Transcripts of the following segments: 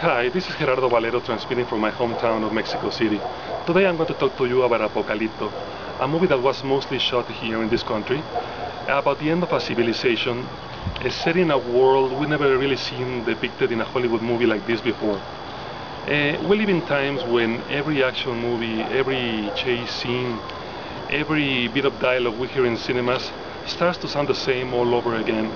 Hi, this is Gerardo Valero transmitting from my hometown of Mexico City. Today I'm going to talk to you about Apocalypto, a movie that was mostly shot here in this country, about the end of a civilization, set in a world we never really seen depicted in a Hollywood movie like this before. We live in times when every action movie, every chase scene, every bit of dialogue we hear in cinemas starts to sound the same all over again.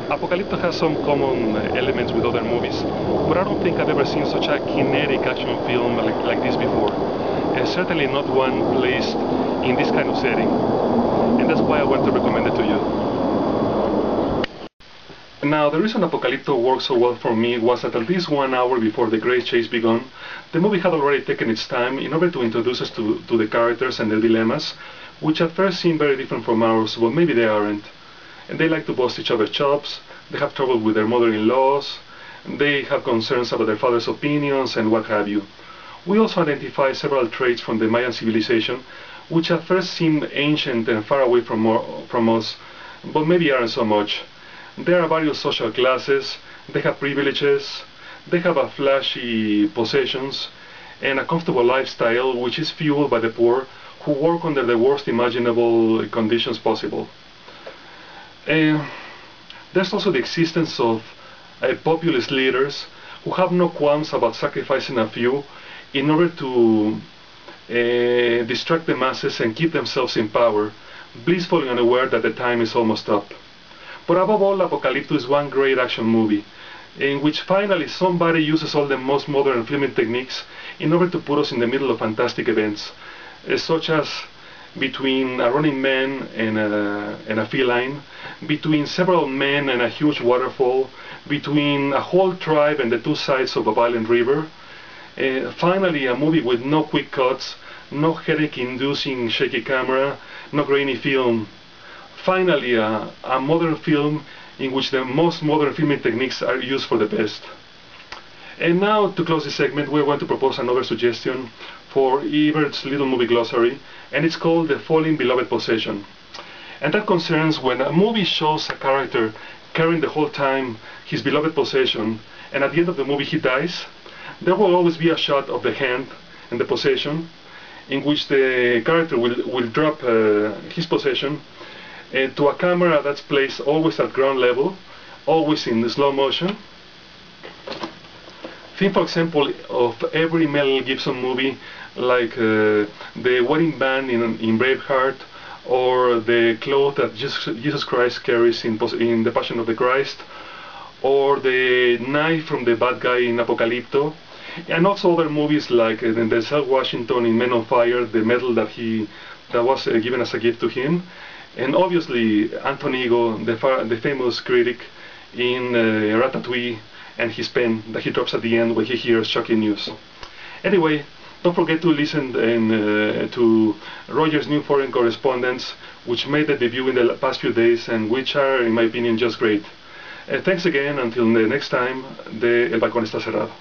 Apocalypto has some common elements with other movies, but I don't think I've ever seen such a kinetic action film like this before. Certainly not one placed in this kind of setting, and that's why I want to recommend it to you. Now, the reason Apocalypto worked so well for me was that at least 1 hour before the great chase began, the movie had already taken its time in order to introduce us to the characters and their dilemmas, which at first seem very different from ours, but maybe they aren't. And they like to bust each other's chops, they have trouble with their mother-in-laws, they have concerns about their father's opinions, and what have you. We also identify several traits from the Mayan civilization, which at first seem ancient and far away from us, but maybe aren't so much. There are various social classes, they have privileges, they have a flashy possessions, and a comfortable lifestyle which is fueled by the poor, who work under the worst imaginable conditions possible. There's also the existence of populist leaders who have no qualms about sacrificing a few in order to distract the masses and keep themselves in power, blissfully unaware that the time is almost up. But above all, Apocalypto is one great action movie, in which finally somebody uses all the most modern filming techniques in order to put us in the middle of fantastic events, such as between a running man and a feline, between several men and a huge waterfall, between a whole tribe and the two sides of a violent river. Finally, a movie with no quick cuts, no headache-inducing shaky camera, no grainy film. Finally, a modern film in which the most modern filming techniques are used for the best. And now, to close this segment, we're going to propose another suggestion for Ebert's little movie glossary, and it's called The Falling Beloved Possession. And that concerns when a movie shows a character carrying the whole time his beloved possession, and at the end of the movie he dies, there will always be a shot of the hand and the possession, in which the character will drop his possession to a camera that's placed always at ground level, always in slow motion. Think, for example, of every Mel Gibson movie, like the wedding band in Braveheart, or the cloth that Jesus Christ carries in the Passion of the Christ, or the knife from the bad guy in Apocalypto, and also other movies like Denzel Washington in Men on Fire, the medal that was given as a gift to him, and obviously Anthony Ego, the famous critic in Ratatouille, and his pen that he drops at the end when he hears shocking news. Anyway, don't forget to listen to Roger's new foreign correspondents, which made the debut in the past few days and which are, in my opinion, just great. Thanks again. Until the next time, El balcón está cerrado.